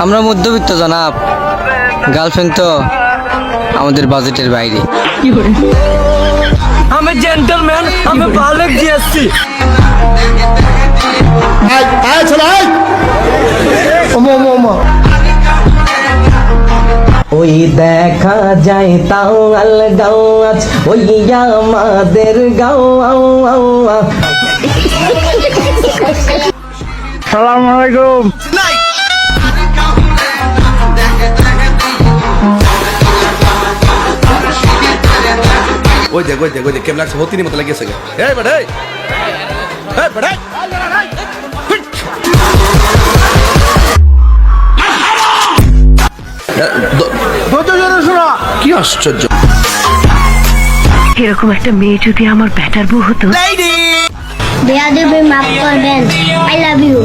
আমরা মধ্যবিত্ত জনাব, গার্লফ্রেন্ড তো আমাদের বাজেটের বাইরে। আমি জেন্টলম্যান, আমি ভালো দিয়েছি। ওই দেখা যায় তাওয়াল গাওয়াজ, ওই আমাদের গাও। সালাম আলাইকুম। ওই দেখ কেমন লাগছে, হতিনি মতো লাগিয়েছে। এই বেটা, এই বেটা, কি আশ্চর্য! এরকম একটা মেয়ে যদি আমার ব্যাটার বউ হতো। বেয়াদবি মাফ করবেন, আই লাভ ইউ।